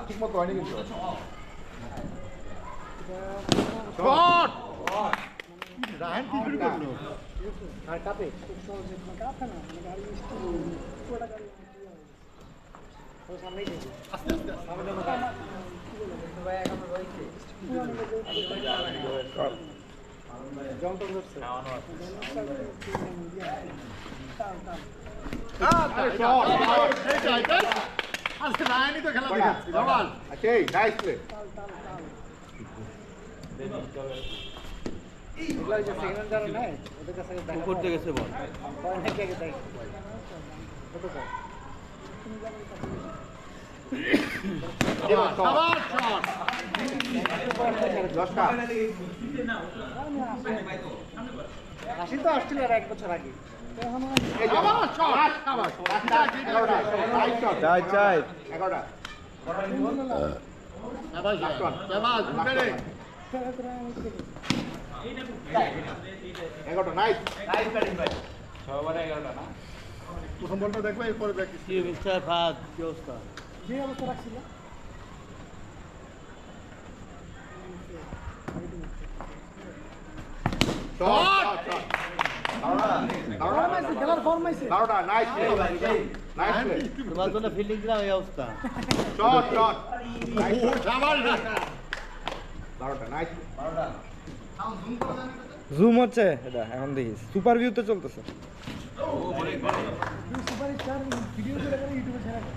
ঠিক মতো হয়নি কিন্তু রায়ন কি শুরু করলো আর কাপে খুব সহজে কাপে না মানে গাড়ি স্টিল পুরোটা গাড়ি ও সামনেই গেছে আস্তে আস্তে সামনে না ভাই এখন রইছে জং তো করছে আজকে রায়নই তো খেলা দেখাচ্ছে জওয়ান আচ্ছা এই নাইস প্লে এগুলা যে সেকেন্ড যারা নাই ওদের কাছে দেখা করতে গেছে বল অনেক আগে তাই কত কত শাবাশ শট 10টা রাশি তো আসছিল আর এক বছর আগে শাবাশ শট শাবাশ চাই চাই 11টা শাবাশ শাবাশ উঠে 11টা নাইস নাইস ব্যাটিং ভাই 6 ওভারে 11টা না প্রথম বলটা দেখো এরপরে প্র্যাকটিস কি মিস্টার ফাদ কি অবস্থা যে অবস্থা রাখছিল শট শট আউটটা খেলার ফর্ম আইছে আউটটা নাইস প্লে নাইস প্লে তোমার জন্য ফিল্ডিং দিলাম এই অবস্থা শট শট ও শাবাশ আউটটা নাইস আউটটা জুম হচ্ছে এটা এখন দেখিস সুপার ভিউতে চলতেছে ও অনেক বড় সুপার স্টার ভিডিও করে করে ইউটিউবে ছেড়ে দাও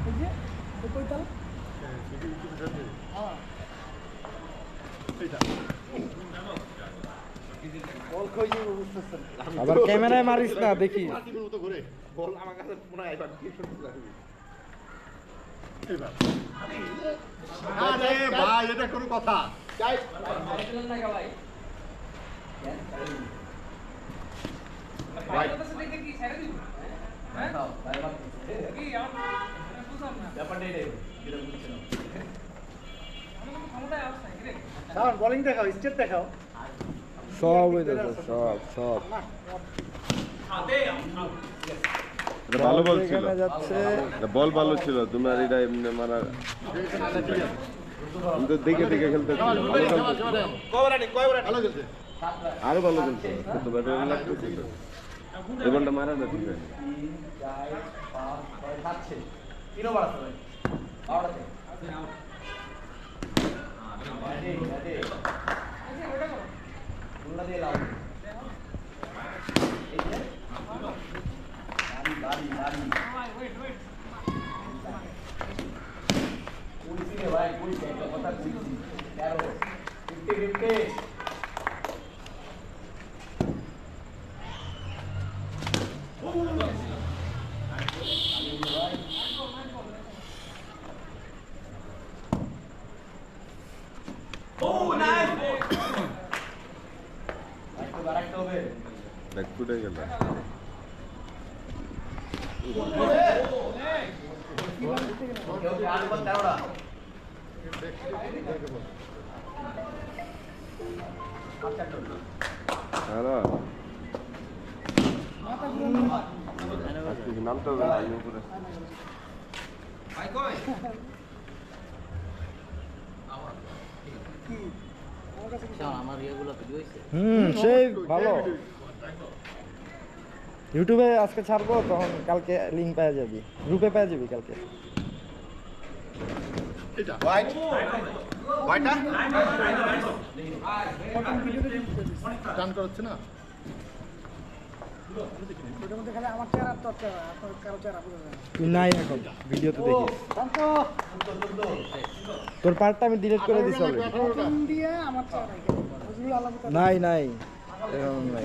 এই যে কই তাল ইউটিউবে ছেড়ে দে হ্যাঁ এইটা বল কই যে বুঝতেছ আবার ক্যামেরায় মারিস না দেখি পার্টির মতো ঘুরে বল আমার কাছে মনে হয় এবার কি শুনতে যাবে এবার আরে ভাই এটা কোন কথা যাই চলেন না ভাই ভাই তো দেখে কি ছেড়ে দিব হ্যাঁ ভাই বাদ কি আমার বুঝলাম না ব্যাপারটা এটাই যেটা বুঝছিলাম আমার কোনো ক্ষমতায় আছে নাকি রে সাউন্ড বোলিং দেখাও স্টেপ দেখাও সব হইছে সব সব ভালো বল ছিল বল ভালো ছিল তোমার এটা এমনি মারা কিন্তু দেখে দেখে খেলতে আরো ভালো খেলছে কিন্তু ব্যাটারি লাগতেছে এবারটা মারা না ঠিক আছে ব্যাক ফুটে গেল নামটা সেই ভালো ইউটিউবে আজকে ছাড়বো তখন কালকে লিংক পেয়ে যাবি গ্রুপে পেয়ে যাবি কালকে গান করছে না তুই নাই এখন ভিডিওতে দেখিস তোর পার্টটা আমি ডিলিট করে দিছি নাই নাই এরকম নাই